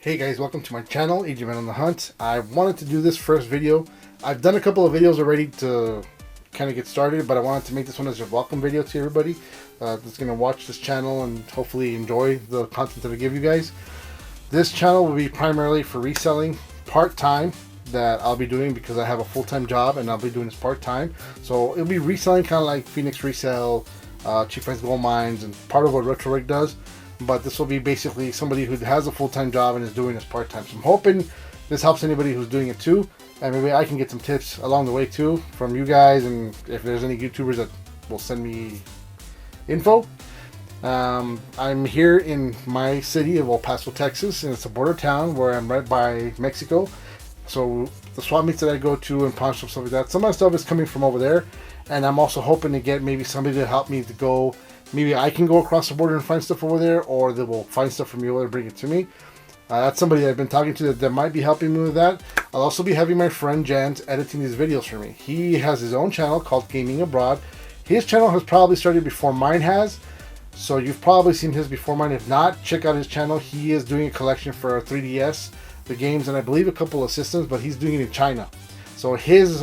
Hey guys, welcome to my channel, AJ Man on the Hunt. I wanted to do this first video. I've done a couple of videos already to kind of get started, but I wanted to make this one as a welcome video to everybody that's going to watch this channel and hopefully enjoy the content that I give you guys. This channel will be primarily for reselling part-time that I'll be doing because I have a full-time job and I'll be doing this part-time. So it'll be reselling kind of like Phoenix Resell, Cheap Price Gold Mines, and part of what Retro Rig does. But this will be basically somebody who has a full-time job and is doing this part-time. So I'm hoping this helps anybody who's doing it too, and maybe I can get some tips along the way too from you guys, and if there's any YouTubers that will send me info. I'm here in my city of El Paso, Texas, and it's a border town where I'm right by Mexico. So the swap meets that I go to and pawn shops, stuff like that, some of my stuff is coming from over there, and I'm also hoping to get maybe somebody to help me to go. Maybe I can go across the border and find stuff over there, or they will find stuff from me over there and bring it to me. That's somebody that I've been talking to that might be helping me with that. I'll also be having my friend Jans editing these videos for me. He has his own channel called Gaming Abroad. His channel has probably started before mine has, so you've probably seen his before mine. If not, check out his channel. He is doing a collection for 3DS, the games, and I believe a couple of systems, but he's doing it in China. So his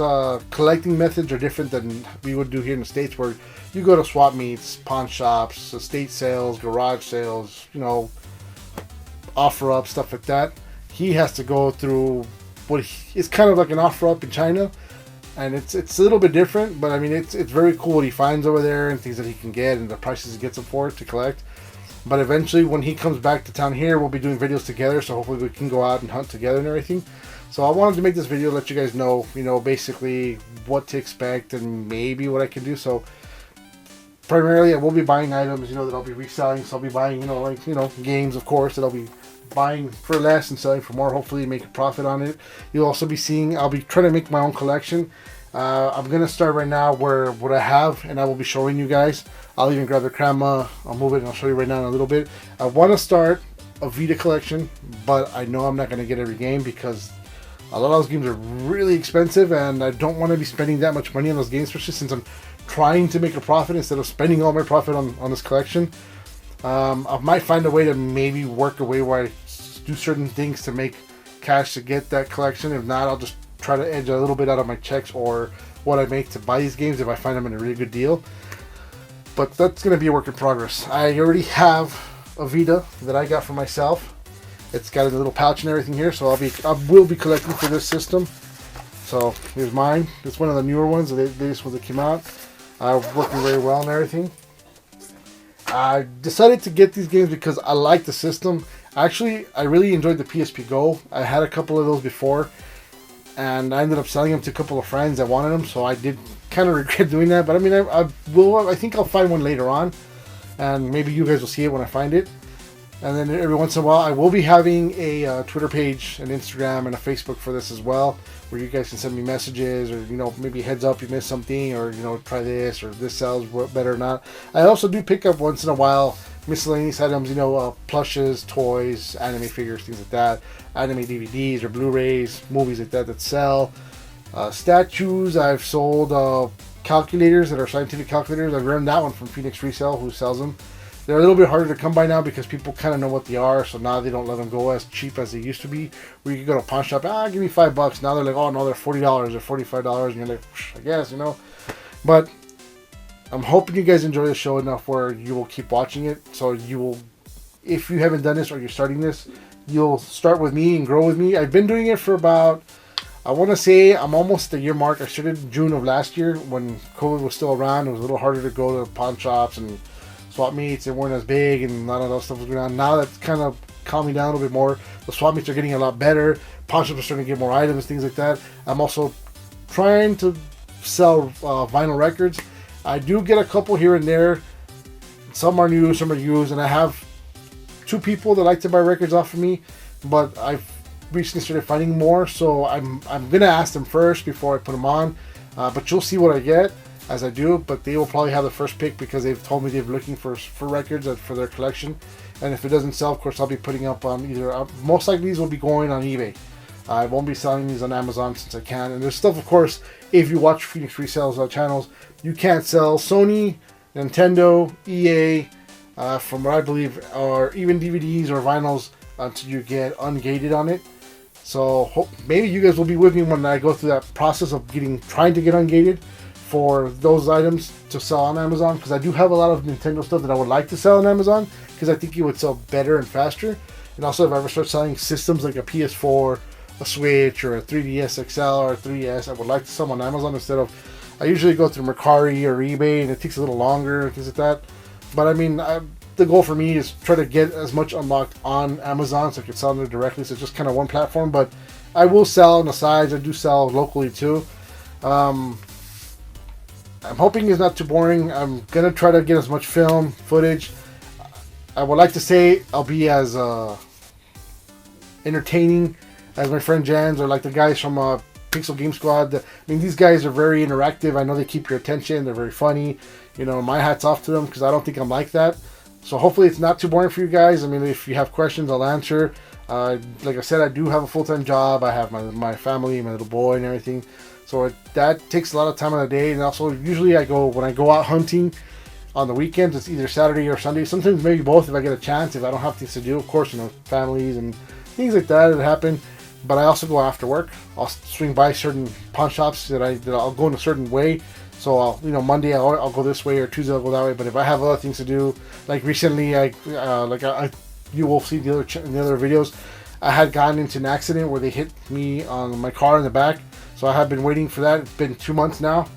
collecting methods are different than we would do here in the States, where you go to swap meets, pawn shops, estate sales, garage sales, you know, offer up, stuff like that. He has to go through it's kind of like an offer up in China, and it's a little bit different, but I mean it's very cool what he finds over there and things that he can get and the prices he gets them for to collect. But eventually, when he comes back to town here, we'll be doing videos together, so hopefully we can go out and hunt together and everything. So I wanted to make this video to let you guys know, basically what to expect and maybe what I can do. So primarily I will be buying items, that I'll be reselling. So I'll be buying, games, of course, that I'll be buying for less and selling for more, hopefully make a profit on it. You'll also be seeing, I'll be trying to make my own collection. I'm going to start right now where what I have, and I will be showing you guys. I'll even grab the camera, I'll move it, and I'll show you right now in a little bit. I want to start a Vita collection, but I know I'm not going to get every game because a lot of those games are really expensive, and I don't want to be spending that much money on those games, especially since I'm trying to make a profit instead of spending all my profit on this collection. I might find a way to maybe work a way where I do certain things to make cash to get that collection. If not, I'll just try to edge a little bit out of my checks or what I make to buy these games if I find them in a really good deal. But that's going to be a work in progress. I already have a Vita that I got for myself. It's got a little pouch and everything here, so I will be collecting for this system. So here's mine. It's one of the newer ones. They just when they came out, working very well and everything. I decided to get these games because I like the system. Actually, I really enjoyed the PSP Go. I had a couple of those before, and I ended up selling them to a couple of friends that wanted them. So I did kind of regret doing that. But I mean, I think I'll find one later on, and maybe you guys will see it when I find it. And then every once in a while, I will be having a Twitter page, an Instagram, and a Facebook for this as well, where you guys can send me messages, or maybe heads up you missed something, or try this, or this sells better or not. I also do pick up once in a while miscellaneous items, plushes, toys, anime figures, things like that, anime DVDs or Blu-rays, movies like that sell. Statues. I've sold calculators that are scientific calculators. I've run that one from Phoenix Resell, who sells them. They're a little bit harder to come by now because people kind of know what they are, so now they don't let them go as cheap as they used to be. Where you could go to a pawn shop, give me $5. Now they're like, oh no, they're $40 or $45, and you're like, I guess, But I'm hoping you guys enjoy the show enough where you will keep watching it. So you will, if you haven't done this or you're starting this, you'll start with me and grow with me. I've been doing it for about, I want to say I'm almost the year mark. I started in June of last year when COVID was still around. It was a little harder to go to pawn shops and swap meets. They weren't as big and none of that stuff was going on. Now that's kind of calming down a little bit more. The swap meets are getting a lot better. Pawn shops are starting to get more items, things like that. I'm also trying to sell vinyl records. I do get a couple here and there. Some are new, some are used, and I have 2 people that like to buy records off of me, but I've recently started finding more, so I'm gonna ask them first before I put them on. But you'll see what I get as I do, but they will probably have the first pick because they've told me they're looking for records for their collection. And if it doesn't sell, of course, I'll be putting up on either, most likely these will be going on eBay. I won't be selling these on Amazon since I can. And there's stuff, of course, if you watch Phoenix Resell's channels, you can't sell Sony, Nintendo, EA, from what I believe, or even DVDs or vinyls until you get ungated on it. So maybe you guys will be with me when I go through that process of trying to get ungated for those items to sell on Amazon, because I do have a lot of Nintendo stuff that I would like to sell on Amazon because I think it would sell better and faster. And also, if I ever start selling systems like a PS4, a Switch, or a 3DS XL or a 3DS, I would like to sell them on Amazon instead of, I usually go through Mercari or eBay, and it takes a little longer, things like that. But I mean, the goal for me is try to get as much unlocked on Amazon so I can sell them directly. So it's just kind of one platform, but I will sell on the sides. I do sell locally too. I'm hoping it's not too boring. I'm gonna try to get as much film footage. I would like to say I'll be as entertaining as my friend Jans or like the guys from Pixel Game Squad. I mean, these guys are very interactive. I know they keep your attention. They're very funny. You know, my hat's off to them because I don't think I'm like that. So hopefully it's not too boring for you guys. I mean, if you have questions, I'll answer. Like I said, I do have a full-time job. I have my family, my little boy and everything. So that takes a lot of time of the day. And also, usually when I go out hunting on the weekends, it's either Saturday or Sunday. Sometimes maybe both if I get a chance. If I don't have things to do, of course, you know, families and things like that happen. But I also go after work. I'll swing by certain pawn shops that I'll go in a certain way. So I'll, you know, Monday I'll go this way, or Tuesday I'll go that way. But if I have other things to do, like recently, you will see the other videos, I had gotten into an accident where they hit me on my car in the back. So I have been waiting for that. It's been 2 months now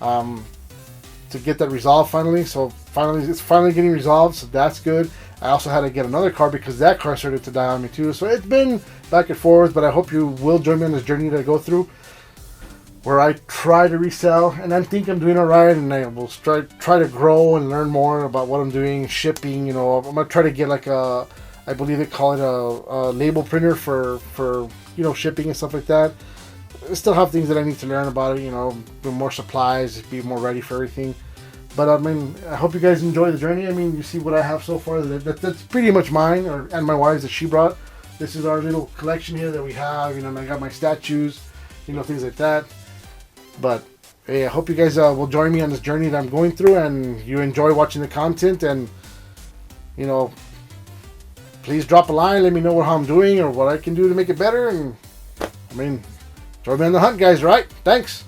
to get that resolved finally. So it's finally getting resolved. So that's good. I also had to get another car because that car started to die on me too. So it's been back and forth. But I hope you will join me on this journey that I go through, where I try to resell, and I think I'm doing all right, and I will try to grow and learn more about what I'm doing, shipping. You know, I'm gonna try to get like I believe they call it a label printer for you know, shipping and stuff like that. I still have things that I need to learn about it. You know, more supplies, be more ready for everything. But I mean, I hope you guys enjoy the journey. I mean, you see what I have so far. That's pretty much mine, and my wife's that she brought. This is our little collection here that we have. You know, and I got my statues, you know, things like that. But hey, I hope you guys will join me on this journey that I'm going through, and you enjoy watching the content. And you know, please drop a line, let me know how I'm doing or what I can do to make it better. And I mean, join me on the hunt, guys. Right? Thanks.